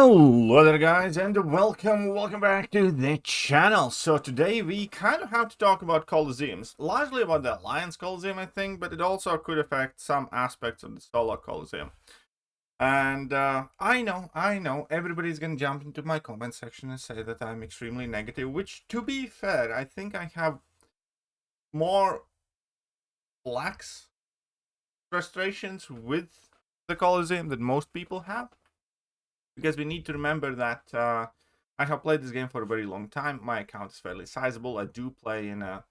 Hello there guys, and welcome back to the channel. So today we kind of have to talk about Coliseums, largely about the Alliance Coliseum I think, but it also could affect some aspects of the Solo Coliseum. And I know, everybody's gonna jump into my comment section and say that I'm extremely negative, which to be fair, I think I have more lax frustrations with the Coliseum than most people have. Because we need to remember that I have played this game for a very long time. My account is fairly sizable. I do play in a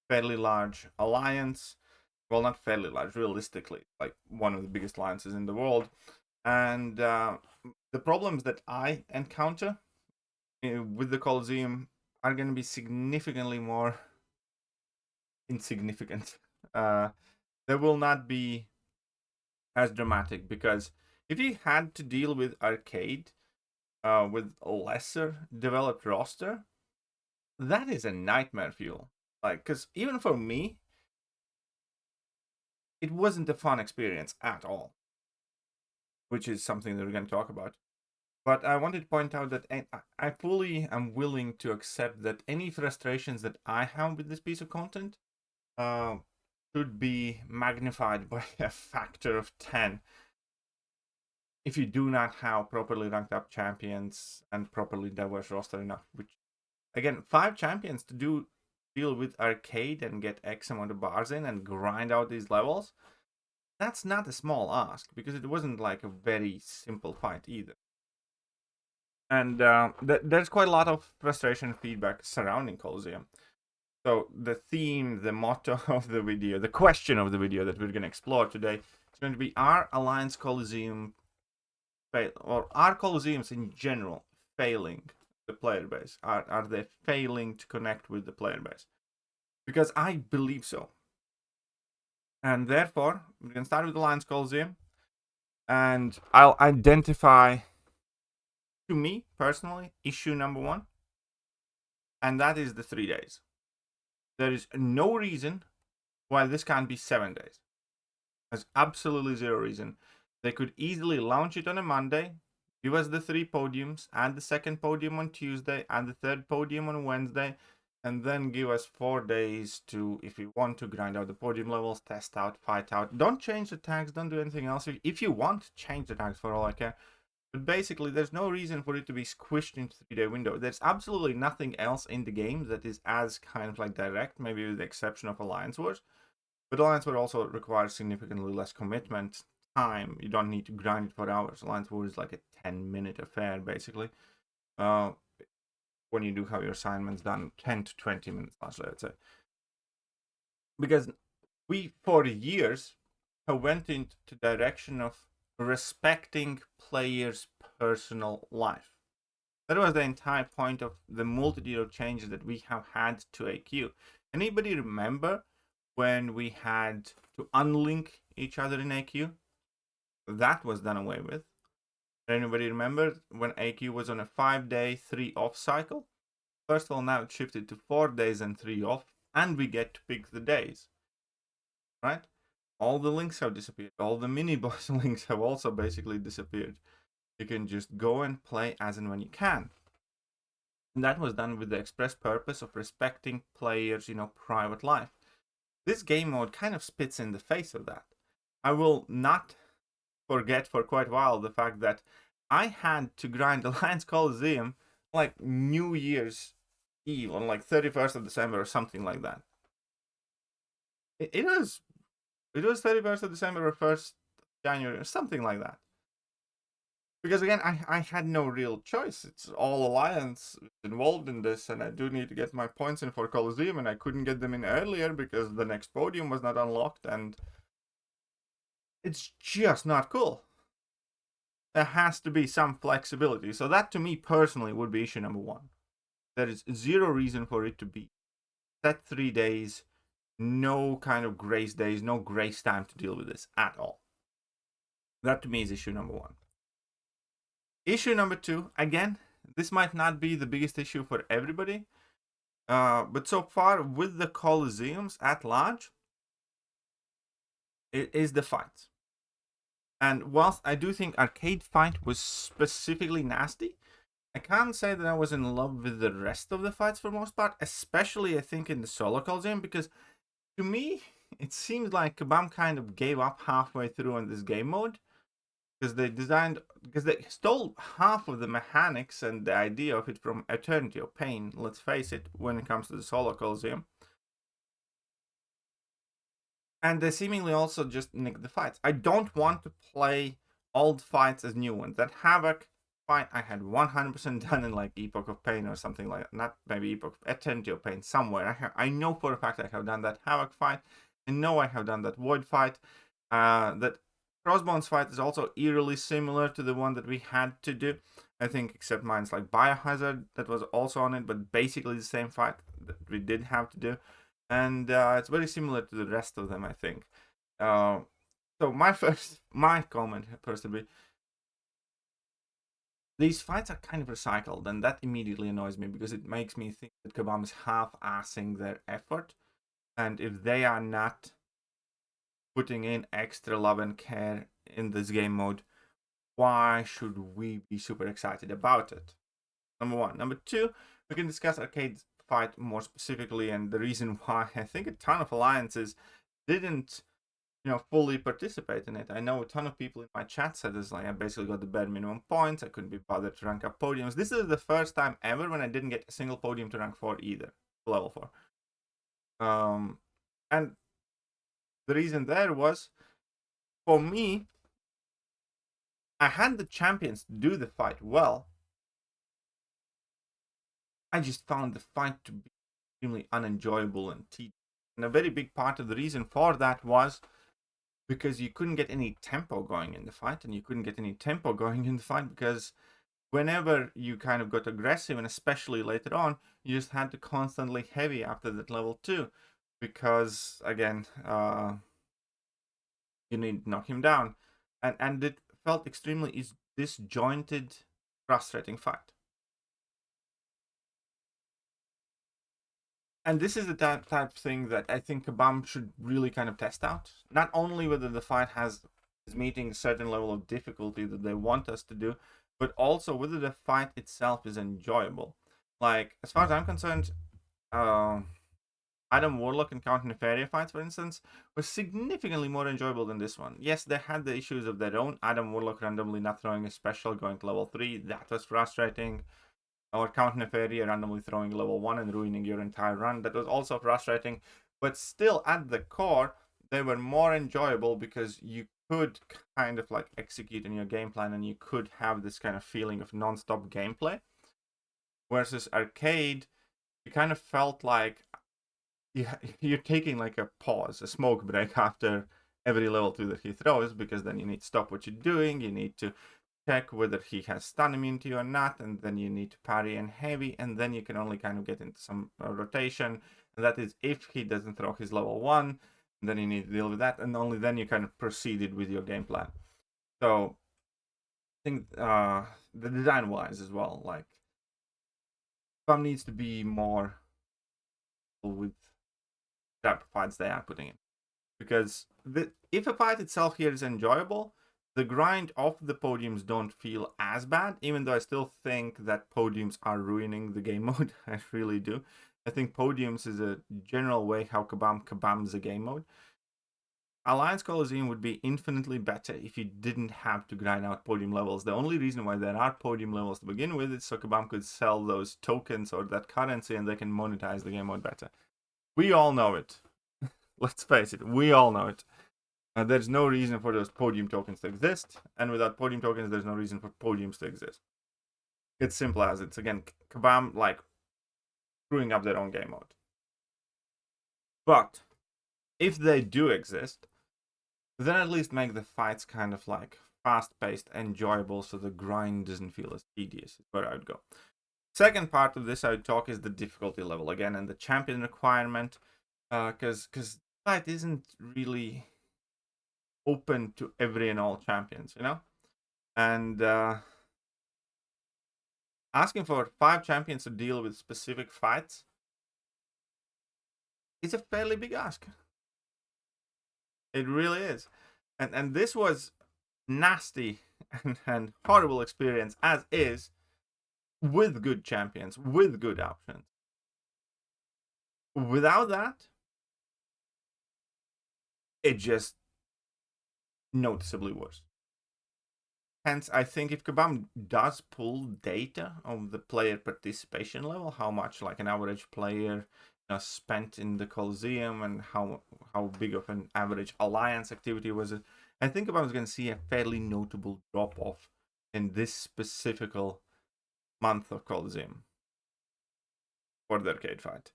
fairly large alliance. Well, not fairly large, realistically, like one of the biggest alliances in the world. And the problems that I encounter with the Coliseum are going to be significantly more insignificant. They will not be as dramatic because if you had to deal with arcade with a lesser developed roster, that is a nightmare fuel. Like, because even for me, it wasn't a fun experience at all, which is something that we're going to talk about. But I wanted to point out that I fully am willing to accept that any frustrations that I have with this piece of content should be magnified by a factor of 10 if you do not have properly ranked up champions and properly diverse roster enough. Which, again, 5 champions to deal with arcade and get X amount of bars in and grind out these levels, that's not a small ask, because it wasn't like a very simple fight either. And there's quite a lot of frustration feedback surrounding Coliseum. So the theme, the motto of the video, the question of the video that we're going to explore today is going to be: are Alliance Coliseum or are Coliseums in general failing the player base? Are they failing to connect with the player base? Because I believe so. And therefore, we can start with the Alliance Coliseum, and I'll identify, to me personally, issue number 1, and that is the 3 days. There is no reason why this can't be 7 days. There's absolutely zero reason. They could easily launch it on a Monday, give us the 3 podiums, and the second podium on Tuesday, and the third podium on Wednesday, and then give us 4 days to, if you want to, grind out the podium levels, test out, fight out. Don't change the tags, don't do anything else. If you want, change the tags for all I care. But basically, there's no reason for it to be squished into 3-day window. There's absolutely nothing else in the game that is as kind of like direct, maybe with the exception of Alliance Wars. But Alliance Wars also requires significantly less commitment time. You don't need to grind it for hours. Alliance Wars is like a 10-minute affair, basically. When you do have your assignments done, 10 to 20 minutes last, let's say. Because we, for years, have went into the direction of respecting players' personal life. That was the entire point of the multitude of changes that we have had to AQ. Anybody remember when we had to unlink each other in AQ? That was done away with. Anybody remember when AQ was on a 5-day 3 off cycle? First of all, now it's shifted to 4 days and 3 off, and we get to pick the days, right? All the links have disappeared. All the mini boss links have also basically disappeared. You can just go and play as and when you can. And that was done with the express purpose of respecting players', private life. This game mode kind of spits in the face of that. I will not forget for quite a while the fact that I had to grind Alliance Coliseum like New Year's Eve on like 31st of December or something like that. It was 31st of December or 1st January or something like that. Because again, I had no real choice. It's all Alliance involved in this, and I do need to get my points in for Coliseum, and I couldn't get them in earlier because the next podium was not unlocked, and it's just not cool. There has to be some flexibility. So that, to me personally, would be issue number 1. There is zero reason for it to be set 3 days, no kind of grace days, no grace time to deal with this at all. That to me is issue number 1. Issue number 2, again, this might not be the biggest issue for everybody, but so far with the Coliseums at large, it is the fights. And whilst I do think Arcade Fight was specifically nasty, I can't say that I was in love with the rest of the fights for the most part, especially I think in the solo Coliseum, because to me, it seems like Kabam kind of gave up halfway through on this game mode, because they stole half of the mechanics and the idea of it from Eternity of Pain, let's face it, when it comes to the solo Coliseum. And they seemingly also just nicked the fights. I don't want to play old fights as new ones. That Havoc fight I had 100% done in like Epoch of Pain or something like that. Not maybe Epoch, Eternity of Pain somewhere. I know for a fact I have done that Havoc fight. I know I have done that Void fight. That Crossbones fight is also eerily similar to the one that we had to do. I think except mine's like Biohazard that was also on it, but basically the same fight that we did have to do. And it's very similar to the rest of them, I think. So my comment first would be, these fights are kind of recycled, and that immediately annoys me because it makes me think that Kabam is half-assing their effort, and if they are not putting in extra love and care in this game mode, why should we be super excited about it? Number one. Number two, we can discuss Arcade Fight more specifically, and the reason why I think a ton of alliances didn't fully participate in it. I know a ton of people in my chat said this, like, I basically got the bare minimum points, I couldn't be bothered to rank up podiums. This is the first time ever when I didn't get a single podium to rank 4 either, level 4. And the reason there was, for me, I had the champions do the fight well. I just found the fight to be extremely unenjoyable and tedious. And a very big part of the reason for that was because you couldn't get any tempo going in the fight, and you couldn't get any tempo going in the fight because whenever you kind of got aggressive, and especially later on, you just had to constantly heavy after that level 2, because again, you need to knock him down, and it felt extremely disjointed, frustrating fight. And this is the type of thing that I think Kabam should really kind of test out. Not only whether the fight is meeting a certain level of difficulty that they want us to do, but also whether the fight itself is enjoyable. Like, as far as I'm concerned, Adam Warlock and Count Nefaria fights, for instance, were significantly more enjoyable than this one. Yes, they had the issues of their own. Adam Warlock randomly not throwing a special, going to level 3, that was frustrating. Or Count Nefaria randomly throwing level 1 and ruining your entire run. That was also frustrating. But still, at the core, they were more enjoyable because you could kind of like execute in your game plan, and you could have this kind of feeling of non-stop gameplay. Versus Arcade, you kind of felt like you're taking like a pause, a smoke break after every level 2 that he throws, because then you need to stop what you're doing, you need to check whether he has stun immunity or not, and then you need to parry and heavy, and then you can only kind of get into some rotation, and that is if he doesn't throw his level 1, and then you need to deal with that, and only then you kind of proceeded with your game plan. So I think the design wise as well, like, some needs to be more with type of fights they are putting in, because if a fight itself here is enjoyable, the grind of the podiums don't feel as bad, even though I still think that podiums are ruining the game mode. I really do. I think podiums is a general way how Kabam's a game mode. Alliance Coliseum would be infinitely better if you didn't have to grind out podium levels. The only reason why there are podium levels to begin with is so Kabam could sell those tokens or that currency, and they can monetize the game mode better. We all know it. Let's face it, we all know it. There's no reason for those podium tokens to exist, and without podium tokens, there's no reason for podiums to exist. It's simple as it's, again, Kabam, like, screwing up their own game mode. But if they do exist, then at least make the fights kind of like fast-paced, enjoyable, so the grind doesn't feel as tedious, is where I would go. Second part of this I would talk is the difficulty level again, and the champion requirement, because fight isn't really open to every and all champions, and asking for 5 champions to deal with specific fights is a fairly big ask. It really is. And this was nasty and horrible experience as is, with good champions, with good options. Without that, it just noticeably worse. Hence, I think if Kabam does pull data of the player participation level, how much like an average player spent in the Coliseum and how big of an average alliance activity was it, I think Kabam is going to see a fairly notable drop off in this specific month of Coliseum for the arcade fight.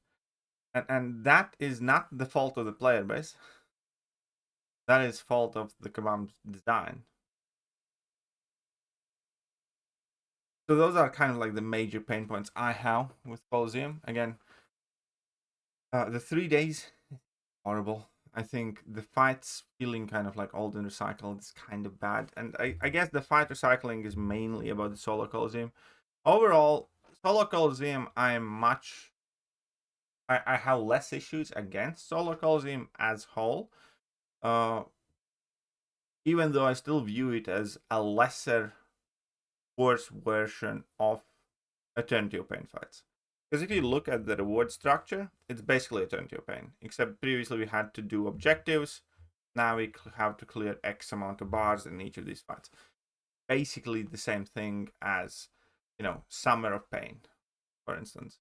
And that is not the fault of the player base. That is fault of the Kabam design. So those are kind of like the major pain points I have with Coliseum. Again, the 3 days, horrible. I think the fights feeling kind of like old and recycled is kind of bad. And I guess the fight recycling is mainly about the solo Coliseum. Overall, solo Coliseum, I have less issues against solo Coliseum as whole. Even though I still view it as a lesser worse version of Eternity of Pain fights. Because if you look at the reward structure, it's basically Eternity of Pain. Except previously we had to do objectives. Now we have to clear X amount of bars in each of these fights. Basically the same thing as, Summer of Pain, for instance.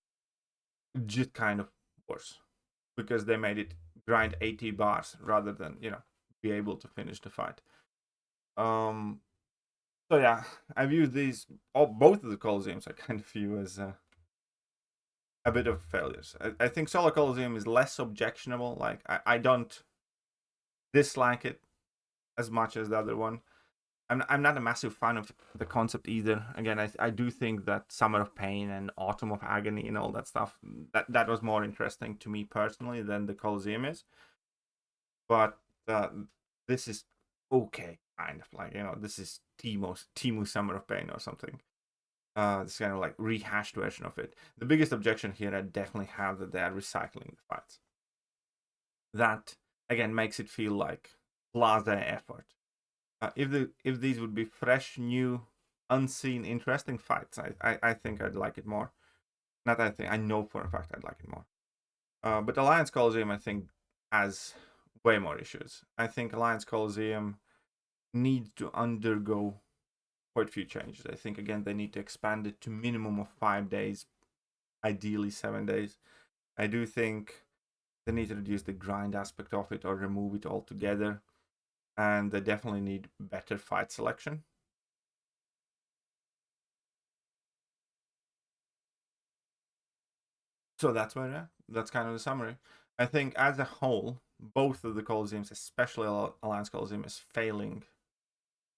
Just kind of worse. Because they made it grind 80 bars rather than, be able to finish the fight. So yeah, I view both of the Coliseums I kind of view as a bit of failures. I think solo Coliseum is less objectionable. Like I don't dislike it as much as the other one. I'm not a massive fan of the concept either. Again, I do think that Summer of Pain and Autumn of Agony and all that stuff that was more interesting to me personally than the Coliseum is. But this is okay, kind of like this is Timu Summer of Pain or something. This kind of like rehashed version of it. The biggest objection here I definitely have that they are recycling the fights. That again makes it feel like plaza effort. If these would be fresh, new, unseen, interesting fights, I think I'd like it more. Not I think, I know for a fact I'd like it more. But Alliance Coliseum, I think, has way more issues. I think Alliance Coliseum needs to undergo quite a few changes. I think, again, they need to expand it to minimum of 5 days, ideally 7 days. I do think they need to reduce the grind aspect of it or remove it altogether. And they definitely need better fight selection. So that's that's kind of the summary. I think as a whole, both of the Coliseums, especially Alliance Coliseum, is failing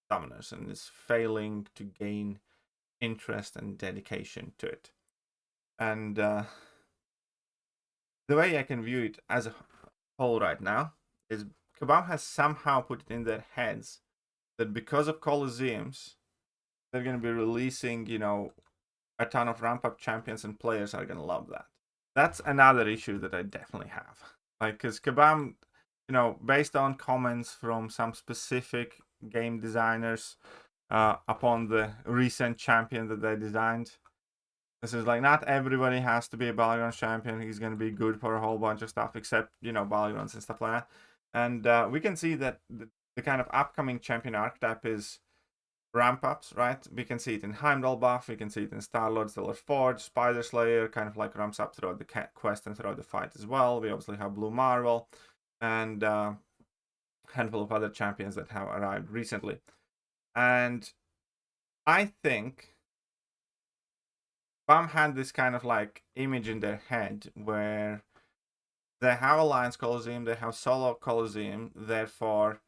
summoners and is failing to gain interest and dedication to it. And the way I can view it as a whole right now is Kabam has somehow put it in their heads that because of Coliseums, they're going to be releasing, a ton of ramp up champions, and players are going to love that. That's another issue that I definitely have. Like, because Kabam, based on comments from some specific game designers upon the recent champion that they designed, this is like, not everybody has to be a Battlegrounds champion. He's going to be good for a whole bunch of stuff, except, Battlegrounds and stuff like that. And we can see that the kind of upcoming champion archetype is ramp ups, right? We can see it in Heimdall buff, we can see it in Star-Lord, Stellar Forge, Spider Slayer, kind of like ramps up throughout the quest and throughout the fight as well. We obviously have Blue Marvel and a handful of other champions that have arrived recently. And I think BAM had this kind of like image in their head where they have Alliance Coliseum, they have Solo Coliseum, therefore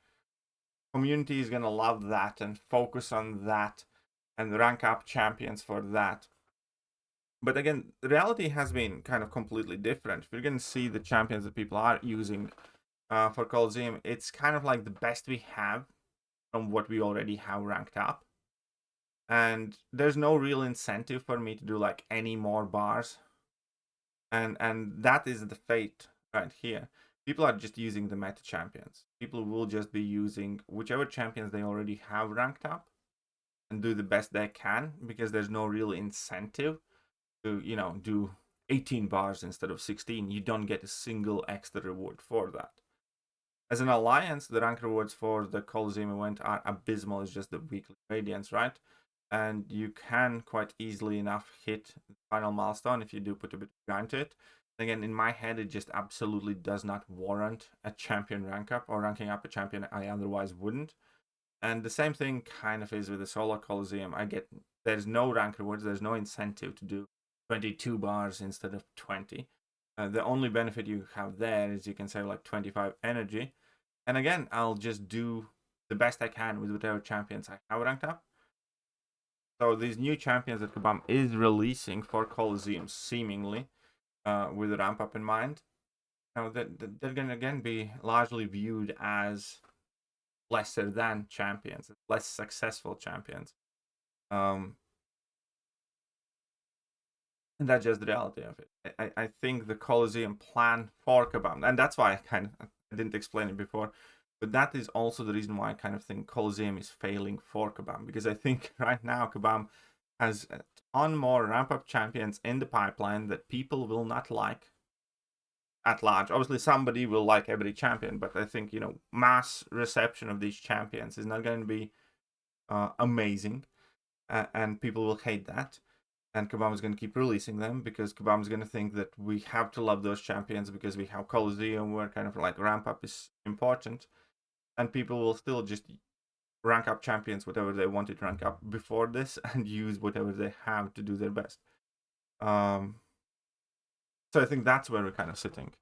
community is going to love that and focus on that and rank up champions for that. But again, the reality has been kind of completely different. We're going to see the champions that people are using for Coliseum. It's kind of like the best we have from what we already have ranked up. And there's no real incentive for me to do like any more bars. And that is the fate right here. If people are just using the meta champions. People will just be using whichever champions they already have ranked up and do the best they can, because there's no real incentive to, you know, do 18 bars instead of 16. You don't get a single extra reward for that. As an alliance, the rank rewards for the Coliseum event are abysmal. It's just the weekly radiance, right? And you can quite easily enough hit the final milestone if you do put a bit of grind to it. Again, in my head, it just absolutely does not warrant a champion rank up or ranking up a champion I otherwise wouldn't. And the same thing kind of is with the solo Coliseum. There's no rank rewards, there's no incentive to do 22 bars instead of 20. The only benefit you have there is you can save like 25 energy. And again, I'll just do the best I can with whatever champions I have ranked up. So these new champions that Kabam is releasing for Coliseum, seemingly, with the ramp up in mind, they're going to again be largely viewed as lesser than champions, less successful champions. And that's just the reality of it. I think the Coliseum plan for Kabam, and that's why I didn't explain it before, but that is also the reason why I kind of think Coliseum is failing for Kabam, because I think right now Kabam has a ton more ramp-up champions in the pipeline that people will not like at large. Obviously, somebody will like every champion, but I think, you know, mass reception of these champions is not going to be amazing, and people will hate that. And Kabam is going to keep releasing them because Kabam is going to think that we have to love those champions because we have Coliseum, where kind of like ramp up is important, and people will still just rank up champions whatever they wanted to rank up before this and use whatever they have to do their best. So I think that's where we're kind of sitting.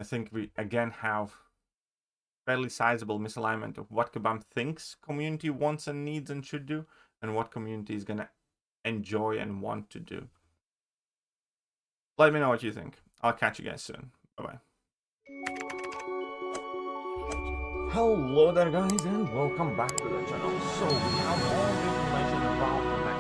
I think we again have fairly sizable misalignment of what Kabam thinks community wants and needs and should do, and what community is going to enjoy and want to do. Let me know what you think. I'll catch you guys soon. Bye-bye. Hello there guys, and welcome back to the channel. So we have all the information about the